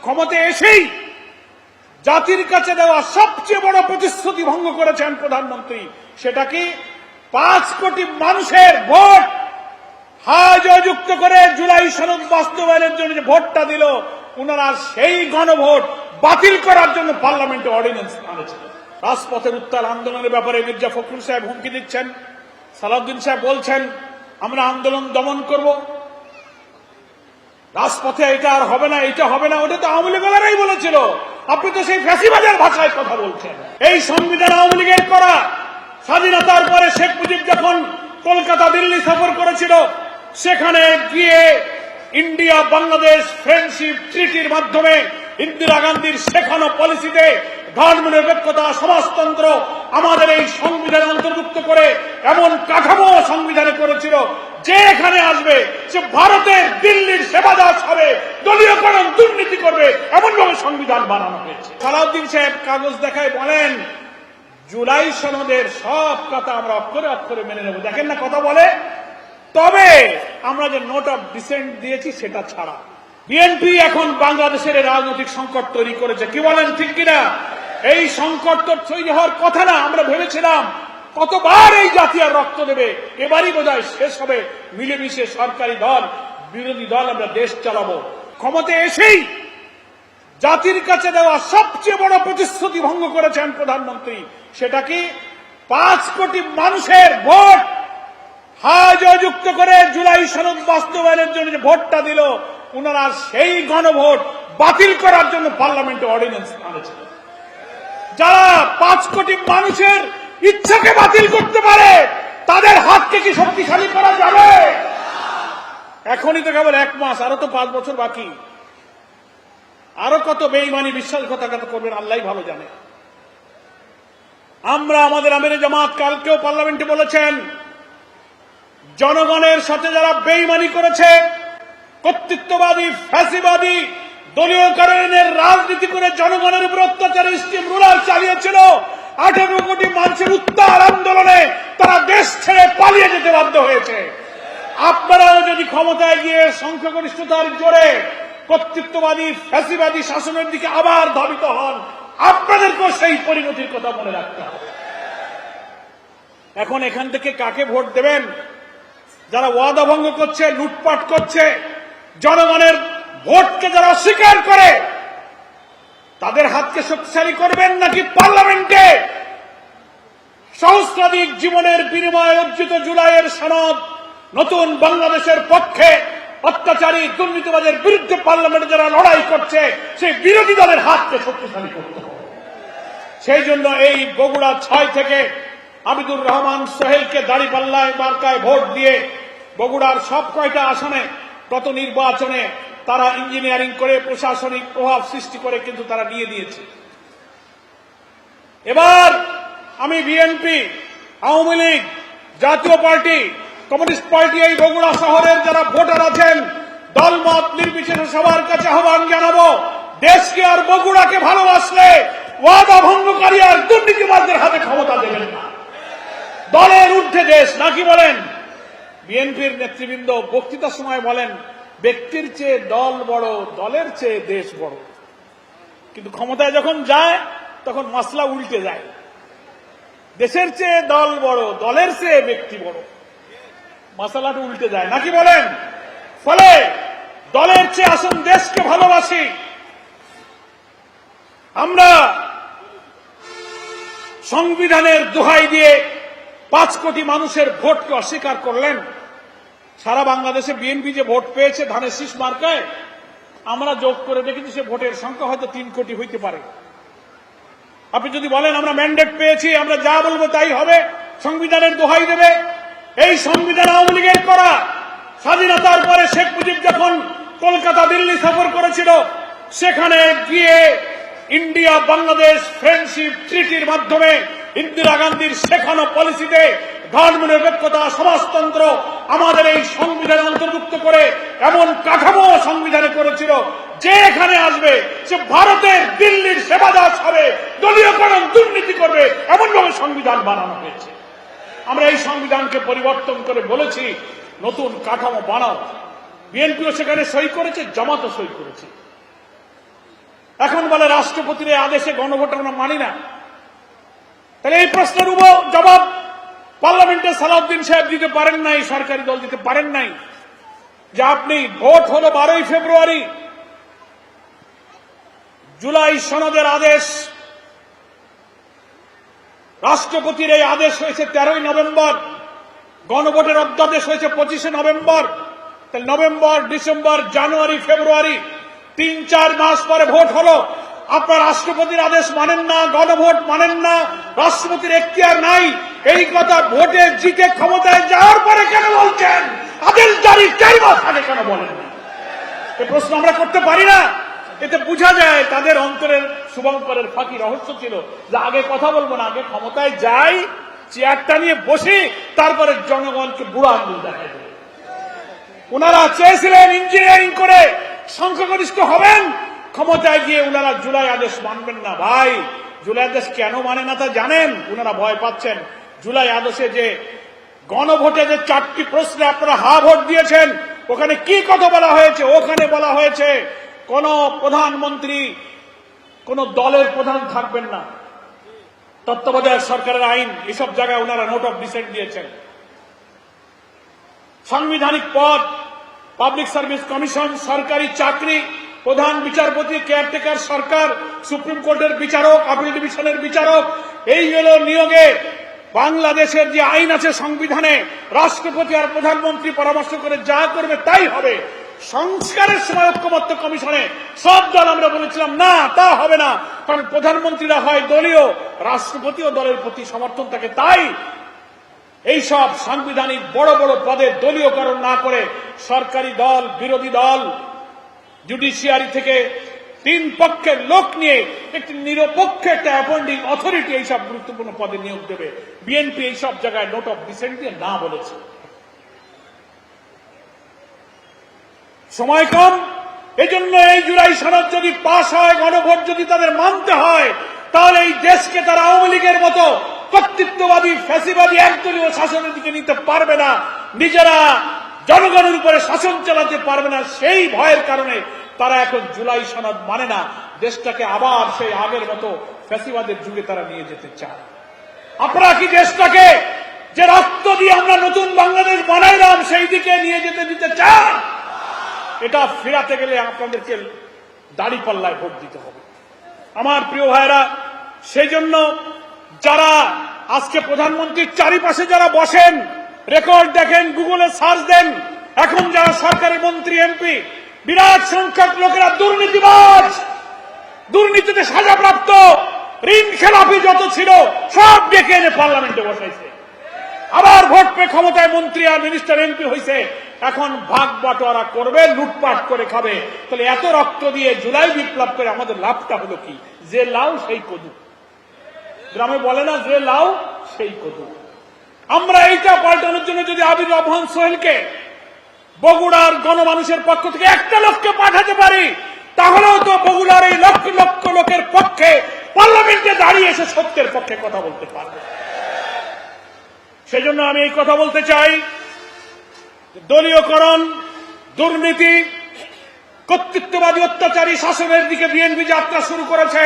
ক্ষমতায় এসেই জাতির কাছে দেওয়া সবচেয়ে বড় প্রতিশ্রুতি ভঙ্গ করেছেন প্রধানমন্ত্রী। সেটা কি? 5 কোটি মানুষের ভোট হায় জয়যুক্ত করে জুলাই সনদ বাস্তবায়নের জন্য যে ভোটটা দিল, ওনারা সেই গণভোট বাতিল করার জন্য পার্লামেন্টে অর্ডিন্যান্স আনেছেন। রাজপথের উত্তাল আন্দোলনের ব্যাপারে মির্জা ফখরুল সাহেব হুমকি দিচ্ছেন, সালাউদ্দিন সাহেব বলছেন আমরা আন্দোলন দমন করব, রাজপথে এটা আর হবে না, এটা হবে না। ওটা তো আওয়ামী লীগেরাই বলেছিল, আপনি তো সেই ফ্যাসিবাদের ভাষায় কথা বলছেন। এই সংবিধান আওয়ামী লীগের করা। স্বাধীনতার পরে শেখ মুজিব যখন কলকাতা দিল্লি সফর করেছিল, সেখানে গিয়ে ইন্ডিয়া বাংলাদেশ ফ্রেন্ডশিপ ট্রিটির মাধ্যমে ইন্দিরা গান্ধীর শেখানো পলিসিতে ধর্মনিরপেক্ষতা, সমাজতন্ত্র আমাদের এই সংবিধানে অন্তর্ভুক্ত করে এমন কাঠামো সংবিধানে করেছিল যে এখানে আসবে সে ভারতের দিল্লির সেবাদাস হবে, দলীয়করণ দুর্নীতি করবে, এমন ভাবে সংবিধান বানানো হয়েছে। সালাউদ্দিন সাহেব কাগজ দেখায় বলেন জুলাই সনদের সব কথা আমরা অক্ষরে অক্ষরে মেনে নেব। দেখেন না কথা বলে। তবে আমরা যে নোট অফ ডিসেন্ট দিয়েছি সেটা ছাড়া। বিএনপি এখন বাংলাদেশের রাজনৈতিক সংকট তৈরি করেছে, কি বলেন ঠিক কিনা? এই সংকট তো তৈরি হওয়ার কথা না। আমরা ভেবেছিলাম কতবার এই জাতি আর রক্ত দেবে, এবারই বোধহয় শেষ হবে, মিলেমিশে সরকারি দল বিরোধী দল আমরা দেশ চালাবো। ক্ষমতায় এসেই জাতির কাছে দেওয়া সবচেয়ে বড় প্রতিশ্রুতি ভঙ্গ করেছেন প্রধানমন্ত্রী। সেটা কি? 5 কোটি মানুষের ভোট হায় জয়যুক্ত করে জুলাই সনদ বাস্তবায়নের জন্য যে ভোটটা দিল, ওনারা সেই গণভোট বাতিল করার জন্য পার্লামেন্টে অর্ডিন্যান্স আনেছেন। যারা 5 কোটি মানুষের ইচ্ছাকে বাতিল করতে পারে তাদের হাতকে কি শক্তিশালী করা যাবে? এখনই তো কেবল 1 মাস, আরো তো 5 বছর বাকি। আরো কত বেঈমানি বিশ্বাসঘাতকতা করবেন আল্লাহই ভালো জানে। আমরা আমাদের আমিরে জামাত কালকেও পার্লামেন্টে বলেছেন, জনগণের সাথে যারা বেঈমানি করেছে, কর্তৃত্ববাদী ফ্যাসিবাদী দলীয়করণের রাজনীতি করে জনগণের উপর অত্যাচার স্টিম রুলার চালিয়েছিল, 18 কোটি মানুষের উত্তাল আন্দোলনে তারা দেশ ছেড়ে পালিয়ে যেতে বাধ্য হয়েছে। আপনারাও যদি ক্ষমতায় গিয়ে সংখ্যাগরিষ্ঠতার জোরে কর্তৃত্ববাদী ফ্যাসিবাদী শাসনের দিকে আবার ধাবিত হন, আপনাদেরকেও সেই পরিণতির কথা মনে রাখতে হবে। এখন এখান থেকে কাকে ভোট দেবেন? যারা ওয়াদা ভঙ্গ করছে, লুটপাট করছে, জনগণের ভোটকে যারা অস্বীকার করে, তাদের হাতকে শক্তিশালী করবেন, নাকি পার্লামেন্টে সহস্রাধিক জীবনের বিনিময়ে অর্জিত জুলাইয়ের সনদ নতুন বাংলাদেশের পক্ষে অত্যাচারী দুর্নীতিবাদের বিরুদ্ধে পার্লামেন্টে যারা লড়াই করছে সেই বিরোধী দলের হাতকে শক্তিশালী করতে হবে? সেই জন্য এই বগুড়া 6 থেকে আবিদুর রহমান সোহেলকে দাঁড়িপাল্লায় মার্কায় ভোট দিয়ে বগুড়ার সব কয়টা আসনে গত নির্বাচনে তারা ইঞ্জিনিয়ারিং করে প্রশাসনিক প্রভাব সৃষ্টি করে কিন্তু তারা নিয়ে দিয়েছে। এবার আমি বিএনপি, আওয়ামী লীগ, জাতীয় পার্টি, কমিউনিস্ট পার্টি, এই বগুড়া শহরের যারা ভোটার আছেন, দলমত নির্বিশেষে সবার কাছে আহ্বান জানাবো, দেশকে আর বগুড়াকে ভালোবাসলে ওয়াদা ভঙ্গকারী আর দুর্নীতিবাদদের হাতে ক্ষমতা দেবেন না। দলের ঊর্ধ্বে দেশ, নাকি বলেন? বিএনপির নেতৃবৃন্দ বক্তৃতার সময় বলেন ব্যক্তির চেয়ে দল বড়, দলের চেয়ে দেশ বড়। কিন্তু ক্ষমতায় যখন যায় তখন মসলা উল্টে যায়, দেশের চেয়ে দল বড়, দলের চেয়ে ব্যক্তি বড়, মশলাটা উল্টে যায়, নাকি বলেন? ফলে দলের চেয়ে আসুন দেশকে ভালোবাসি। আমরা সংবিধানের দোহাই দিয়ে 5 কোটি মানুষের ভোটকে অস্বীকার করলেন। সারা বাংলাদেশে বিএনপি যে ভোট পেয়েছে ধানের শীষ মার্কায়, আমরা যোগ করে দেখেছি সে ভোটের সংখ্যা হয়তো 3 কোটি হইতে পারে। আপনি যদি বলেন আমরা ম্যান্ডেট পেয়েছি, আমরা যা বলবো তাই হবে, সংবিধানের দোহাই দেবে, এই সংবিধান আওয়ামী লীগের করা। স্বাধীনতার পরে শেখ মুজিব যখন কলকাতা দিল্লি সফর করেছিল, সেখানে গিয়ে ইন্ডিয়া বাংলাদেশ ফ্রেন্ডশিপ ট্রিটির মাধ্যমে ইন্দিরা গান্ধীর শেখানো পলিসিতে ধর্মনিরপেক্ষতা, সমাজতন্ত্র আমাদের এই সংবিধানে অন্তর্ভুক্ত করে এমন কাঠামো সংবিধানে করেছিল যে এখানে আসবে সে ভারতের দিল্লির সেবাদাস হবে, দলীয়করণ দুর্নীতি করবে, এমন ভাবে সংবিধান বানানো হয়েছে। আমরা এই সংবিধানকে পরিবর্তন করে বলেছি নতুন কাঠামো বানাও। বিএনপিও সেখানে সই করেছে, জামাতও সই করেছে। এখন বলে রাষ্ট্রপতির এই আদেশে গণভোট আমরা মানি না। তাহলে এই প্রশ্নের জবাব পার্লামেন্টে সালাউদ্দিন সাহেব দিতে পারেন নাই, সরকারি দল দিতে পারেন নাই, যে আপনি ভোট হলো 12ই ফেব্রুয়ারি, জুলাই সনদের আদেশ, রাষ্ট্রপতির এই আদেশ হয়েছে 13ই নভেম্বর, গণভোটের অধ্যাদেশ হয়েছে 25শে নভেম্বর। তাহলে নভেম্বর, ডিসেম্বর, জানুয়ারি, ফেব্রুয়ারি 3-4 মাস পরে ভোট হলো। আপনার রাষ্ট্রপতির আদেশ মানেন না, গণভোট মানেন না, রাষ্ট্রপতির এখতিয়ার নাই, এই কথা ভোটে জিতে ক্ষমতায় যাওয়ার পরে কেন বলছেন? আদেশ জারি 4 মাস আগে কেন বলেন না? এই প্রশ্ন আমরা করতে পারি না। এতে বোঝা যায় তাদের অন্তরের শুভঙ্করের ফাঁকি রহস্য ছিল যে আগে কথা বলবো না, আগে ক্ষমতায় যাই, চেয়ারটা নিয়ে বসে তারপরে জনগণকে বুড়া আঙ্গুল দেখাই দেবে। ওনারা চেয়েছিলেন ইঞ্জিনিয়ারিং করে সংখ্যাগরিষ্ঠ হবেন, ক্ষমতায় গিয়ে ওনারা জুলাই আদেশ মানবেন না। ভাই, জুলাই আদেশ কেন মানে না তা জানেন? ওনারা ভয় পাচ্ছেন জুলাই আদেশে যে গণভোটে যে 4টি প্রশ্নে আপনারা হা ভোট দিয়েছেন, ওখানে কি কথা বলা হয়েছে? ওখানে বলা হয়েছে কোন প্রধানমন্ত্রী কোন দলের প্রধান থাকবেন না, তত্ত্বাবধায়ক সরকারের আইন, এসব জায়গায় ওনারা নোট অফ ডিসেন্ট দিয়েছেন। সাংবিধানিক পদ, পাবলিক সার্ভিস কমিশন, সরকারি চাকরি, প্রধান বিচারপতি, কেয়ারটেকার সরকার, সুপ্রিম কোর্টের বিচারক, আপিল ডিভিশনের বিচারক, এইগুলো নিয়োগে বাংলাদেশের যে আইন আছে সংবিধানে, রাষ্ট্রপতি আর প্রধানমন্ত্রী পরামর্শ করে যা করবে তাই হবে। সংস্কারের সময় ঐক্যমত্য কমিশনে সব দল আমরা বলেছিলাম না, তা হবে না, কারণ প্রধানমন্ত্রীরা হয় দলীয়, রাষ্ট্রপতিও দলের প্রতি সমর্থন থাকে। তাই এইসব সাংবিধানিক বড় বড় পদে দলীয়করণ না করে সরকারি দল, বিরোধী দল, জুডিশিয়ারি থেকে 3 পক্ষের লোক নিয়ে একটি নিরপেক্ষ একটা অ্যাপয়েন্টিং অথরিটি এইসব গুরুত্বপূর্ণ পদে নিয়োগ দেবে। বিএনপি এইসব জায়গায় নোট অফ ডিসেন্ট দিয়ে না বলেছে। সময় কম, এজন্য এই জুলাই সনদ যদি পাশ হয়, গণভোট যদি তাদের মানতে হয়, তাহলে এই দেশকে তারা আওয়ামী লীগের মতো কর্তৃত্ববাদী, ফ্যাসিবাদী একদলীয় শাসনের দিকে নিতে পারবে না, নিজেরা জনগণের উপরে শাসন চালাতে পারবে না। সেই ভয়ের কারণে তারা এখন জুলাই সনদ মানে না, দেশটাকে আবার সেই আগের মতো ফ্যাসিবাদের যুগে তারা নিয়ে যেতে চায়। আপনারা কি দেশটাকে যে রক্ত দিয়ে আমরা নতুন বাংলাদেশ বানাইলাম সেই দিকে নিয়ে যেতে দিতে চান? এটা ফেরাতে গেলে আপনাদেরকে দাঁড়িপাল্লায় ভোট দিতে হবে। আমার প্রিয় ভাইরা, সেই জন্য যারা আজকে প্রধানমন্ত্রীর চারিপাশে যারা বসেন, রেকর্ড দেখেন, গুগলে সার্চ দেন, এখন যারা সরকারি মন্ত্রী, এমপি, বিরাট সংখ্যক লোকেরা দুর্নীতিবাজ, দুর্নীতিতে সাজাপ্রাপ্ত, ঋণ খেলাপি যত ছিল সব ডেকে এনে পার্লামেন্টে বসাইছে। আবার ভোট পেয়ে ক্ষমতায় মন্ত্রী আর মিনিস্টার, এমপি হয়েছে, এখন ভাগ বাটোয়ারা করবে, লুটপাট করে খাবে। তাহলে এত রক্ত দিয়ে জুলাই বিপ্লব করে আমাদের লাভটা হলো কি? যে লাউ সেই কদু, গ্রামে বলে না, যে লাউ সেই কদু। আমরা এইটা পাল্টানোর জন্য যদি আবির রহমান সোহেলকে বগুড়ার গণমানুষের পক্ষ থেকে একটা লোককে পাঠাতে পারি, তাহলেও তো বগুড়ার এই লক্ষ লক্ষ লোকের পক্ষে পার্লামেন্টে দাঁড়িয়ে এসে সত্যের পক্ষে কথা বলতে পারবে। সেজন্য আমি এই কথা বলতে চাই, দলীয়করণ, দুর্নীতি, কর্তৃত্ববাদী অত্যাচারী শাসনের দিকে বিএনপি যাত্রা শুরু করেছে।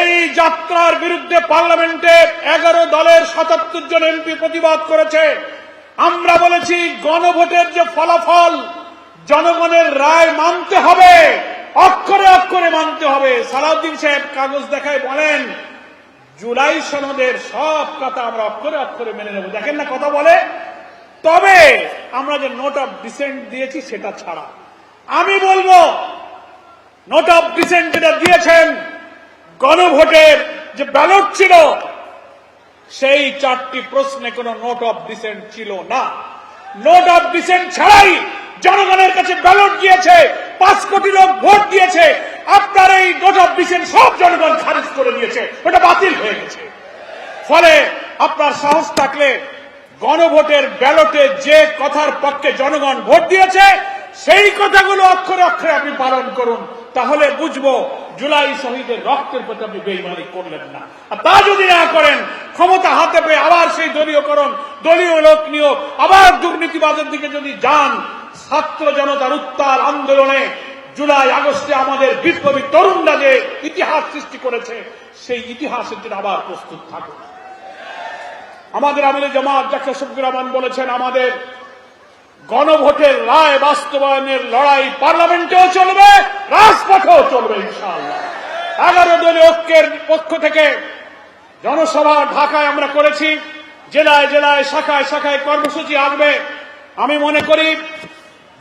এই যাত্রার বিরুদ্ধে পার্লামেন্টে 11 দলের 77 জন এমপি প্রতিবাদ করেছে। আমরা বলেছি গণভোটের যে ফলাফল, জনগণের রায় মানতে হবে, অক্ষরে অক্ষরে মানতে হবে। সালাউদ্দিন সাহেব কাগজ দেখায় বলেন জুলাই সনদের সব কথা আমরা অক্ষরে অক্ষরে মেনে নেব। দেখেন না কথা বলে, তবে আমরা যে নোট অফ ডিসেন্ট দিয়েছি সেটা ছাড়া। আমি বলবো নোট অফ ডিসেন্ট যেটা দিয়েছেন, গণভোটের যে ব্যালট ছিল সেই 4টি প্রশ্নে কোন নোট অফ ডিসেন্ট ছিল না। নোট অফ ডিসেন্ট ছাড়াই জনগণের কাছে ব্যালট গিয়েছে, 5 কোটি লোক ভোট দিয়েছে। আপনার এই নোট অফ ডিসেন্ট সব জনগণ খারিজ করে দিয়েছে, ওটা বাতিল হয়ে গেছে। ফলে আপনার সাহস থাকলে গণভোটের ব্যালটে যে কথার পক্ষে জনগণ ভোট দিয়েছে সেই কথাগুলো অক্ষরে অক্ষরে আপনি পালন করুন, তাহলে বুঝবো জুলাই শহীদের রক্তের প্রতি আপনি বেইমানি করলেন না। আর তা যদি না করেন, ক্ষমতা হাতে পেয়ে আবার সেই দলীয়করণ, দলীয় লোক নিয়োগ, আবার দুর্নীতিবাদের দিকে যদি যান, ছাত্র জনতার উত্তাল আন্দোলনে জুলাই আগস্টে আমাদের বিপ্লবী তরুণরা যে ইতিহাস সৃষ্টি করেছে সেই ইতিহাসের জন্য আবার প্রস্তুত থাকুন। আমাদের আমিরে জামাত ডাক্তার শফিকুর রহমান বলেছেন, আমাদের গণভোটের রায় বাস্তবায়নের লড়াই পার্লামেন্টেও চলবে, রাজপথেও চলবে ইনশাআল্লাহ। 11 দলীয় ঐক্যের পক্ষ থেকে জনসভা ঢাকায় আমরা করেছি, জেলায় জেলায় শাখায় শাখায় কর্মসূচি আসবে। আমি মনে করি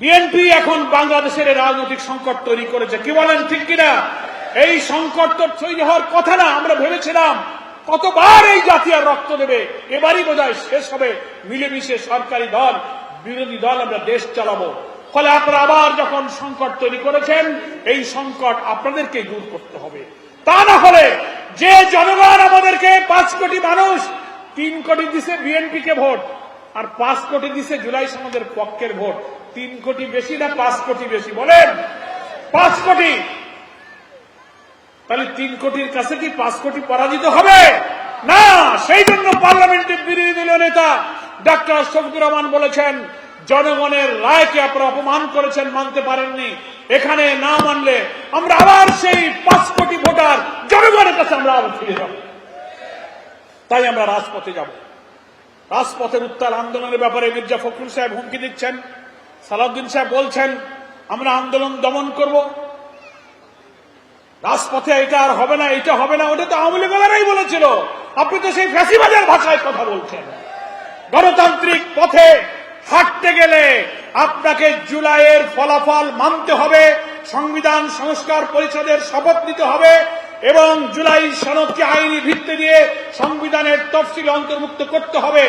বিএনপি এখন বাংলাদেশের রাজনৈতিক সংকট তৈরি করেছে। কি বলেন, ঠিক কিনা? এই সংকট তো তৈরি হওয়ার কথা না। আমরা ভেবেছিলাম কতবার এই জাতি আর রক্ত দেবে, এবারই বোধহয় শেষ হবে, মিলেমিশে সরকারি দল বিরোধী দল আমরা দেশ চালাবো। ফলে আপনারা আবার যখন সংকট তৈরি করেছেন, এই সংকট আপনাদেরকে দূর করতে হবে। তা না হলে যে জনগণ আমাদেরকে 5 কোটি মানুষ 3 কোটি দিছে বিএনপিকে ভোট, আর 5 কোটি দিছে জুলাই সনদের পক্ষের ভোট। 3 কোটি বেশি না 5 কোটি বেশি? বলেন। 5 কোটি। তাহলে 3 কোটির কাছে কি 5 কোটি পরাজিত হবে? না। সেই জন্য পার্লামেন্টের বিরোধী দলীয় নেতা ডাক্তার শফিকুর রহমান বলেছেন, জনগণের রায়কে আপনারা অপমান করেছেন, মানতে পারেননি। এখানে না মানলে আমরা আবার সেই 5 কোটি ভোটার জনগণের কাছে আমরা আবার ফিরে যাব। তাই আমরা রাজপথে যাব। রাজপথের উত্তাল আন্দোলনের ব্যাপারে মির্জা ফখরুল সাহেব হুমকি দিচ্ছেন, সালাউদ্দিন সাহেব বলছেন আমরা আন্দোলন দমন করব। রাজপথে এটা আর হবে না, এটা হবে না, ওটা তো আওয়ামী লীগেরাই বলেছিল। আপনি তো সেই ফ্যাসিবাদের ভাষায় কথা বলছেন। গণতান্ত্রিক পথে হাঁটতে গেলে আপনাকে জুলাইয়ের ফলাফল মানতে হবে, সংবিধান সংস্কার পরিষদের শপথ নিতে হবে এবং জুলাই সনদকে আইনি ভিত্তি দিয়ে সংবিধানের তফসিল অন্তর্ভুক্ত করতে হবে।